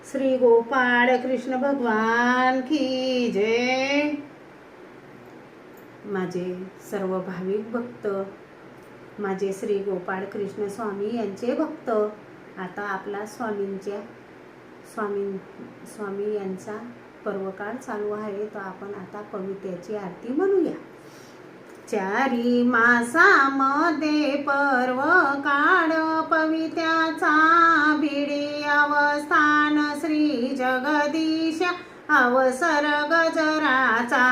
श्री गोपाळ कृष्ण भगवान की जय। माझे सर्व भाविक भक्त, माझे श्री गोपाळ कृष्ण स्वामी यांचे भक्त, आता आपला स्वामी यांचा पर्वकाळ चालू आहे, तर आपण आता कवितेची आरती म्हणूया। चारी मासामध्ये पर्व काळ पवित्याचा भिडी अवस्थान श्री जगदीश अवसर गजराचा।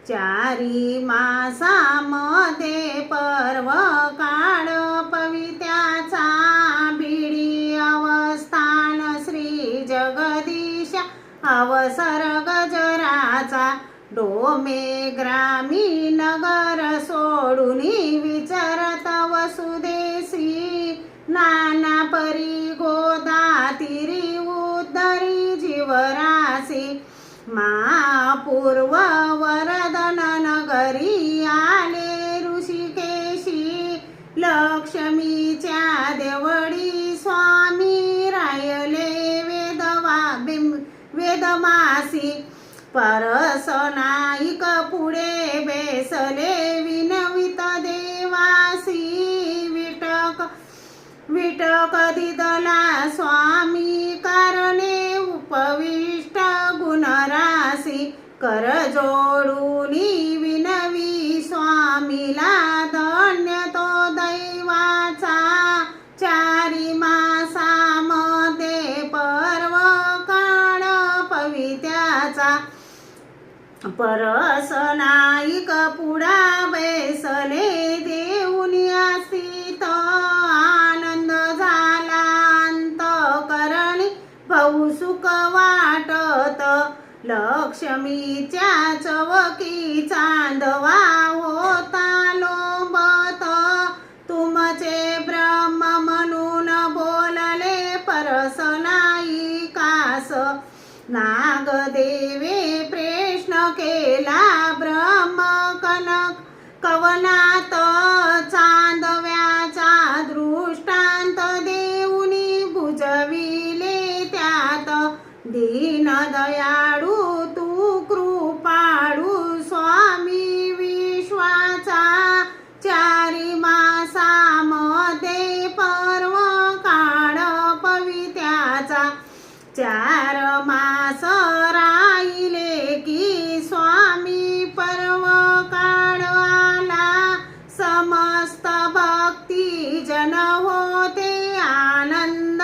चारी मासामध्ये पर्व काळ पवित्याचा भिडी अवस्थान श्री जगदीश अवसर गजराचा। डोमे ग्रामीण नगर सोडून विचरत वसुदेशी, नाना परी गोदा तीरी उदरी जीवरासी। महापूर्व वरदन नगरी आले ऋषिकेशी, लक्ष्मीच्या देवळी स्वामी रायले वेदमासी। परसनाईक पुढे बेसले विनवित देवासी, विटक दिदला स्वामी कारणे उपविष्ट गुणराशी। कर जोडून विनवी स्वामीला धन्य तो दैवाचा। चारी मासामध्ये पर्व काळ पवित्याचा। परसनाईक पुढा बैसले देऊनी स्थित, आनंद झाला अंतःकरणी भाऊसुख वाटत। लक्ष्मीच्या चवकी चांदवा होता लोंबत, तुमचे ब्रह्म म्हणून बोलले परसनाईकास। नागदेवे प्रश्न केला ब्रह्म कवनात, चांदव्याचा दृष्टांत देऊनी बुजविले त्यात। दीनदयाळू तू कृपाळू स्वामी विश्वाचा। चारी मासामध्ये पर्व काळ पवित्याचा। चार मास राहिले की स्वामी पर्व काळ आला, समस्त भक्ती जन होते आनंद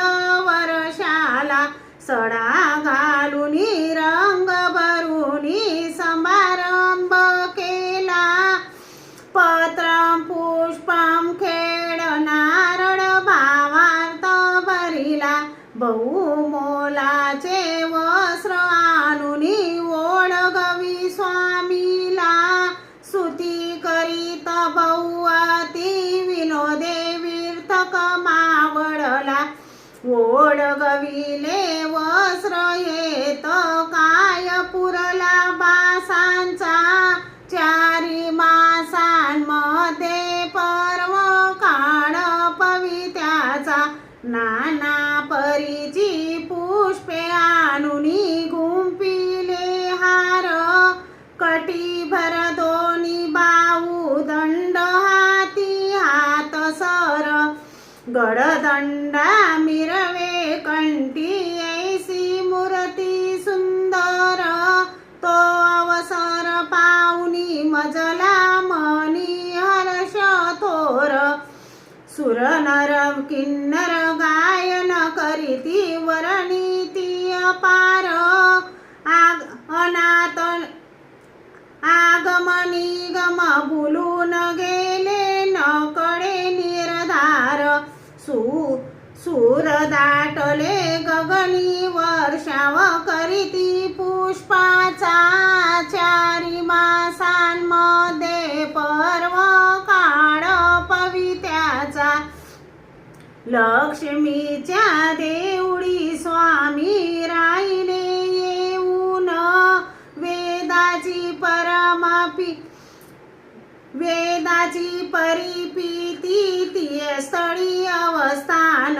वर्षाला। सडा घालून रंग भरून समारंभ केला, पत्रं पुष्पं खेळ नारळ भावार्थ भरिला। बहुमोलाचे वस्त्र आणून ओळगवी स्वामीला, स्तुती करीत बहु अति विनोदे विर्थक मावळला। ओळगविले वस्त्र येत काय पुरला बासांचा। चारी मासांमध्ये पर्व काळ पवित्याचा। नाना परीची पुष्पे आणून गुंपिले हार, कटीभर दोन्ही बाहू दंड हाती हात सर। गडदंडा मिरवे कंठी ऐसी मूर्ती सुंदर, तो अवसर पाहुनी मजला मनी हर्ष थोर। सुर नर किन्नर गायन करीती वर्णिती अपार, अनाथ आगमनी गम भुलून गेले न कळे निर्धार। सूर दाटले गगनी वर्षाव करीती पुष्पाचा। चारी मासांमध्ये पर्व काळ पवित्याचा। लक्ष्मीच्या देवळी स्वामी राहिले येऊन, वेदाची परिपीती ती स्थळी अवस्थान।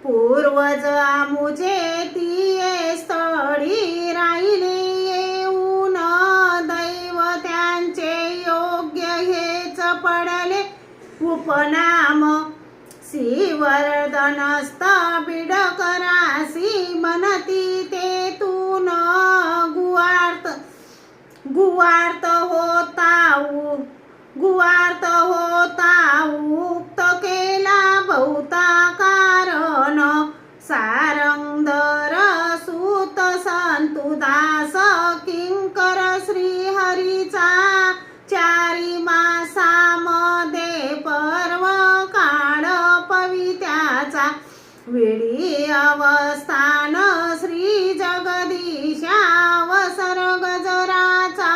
पूर्वज मुझे ती उपनाम श्रीवर्धनस्त बिडकरासी म्हणती तेथून गुवार्त होता उक्त केला बहुता कारण सारंगधर सुत संतुदास किंकर श्रीहरीचा चारी मासामध्ये पर्व काळ पवित्याचा वेळी अवस्थान श्री जगदीशा अवसर गजराचा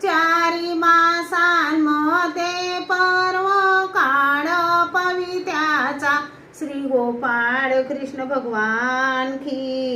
चारी मासांमध्ये पर्व काळ पवित्याचा। श्री गोपाळ कृष्ण भगवान की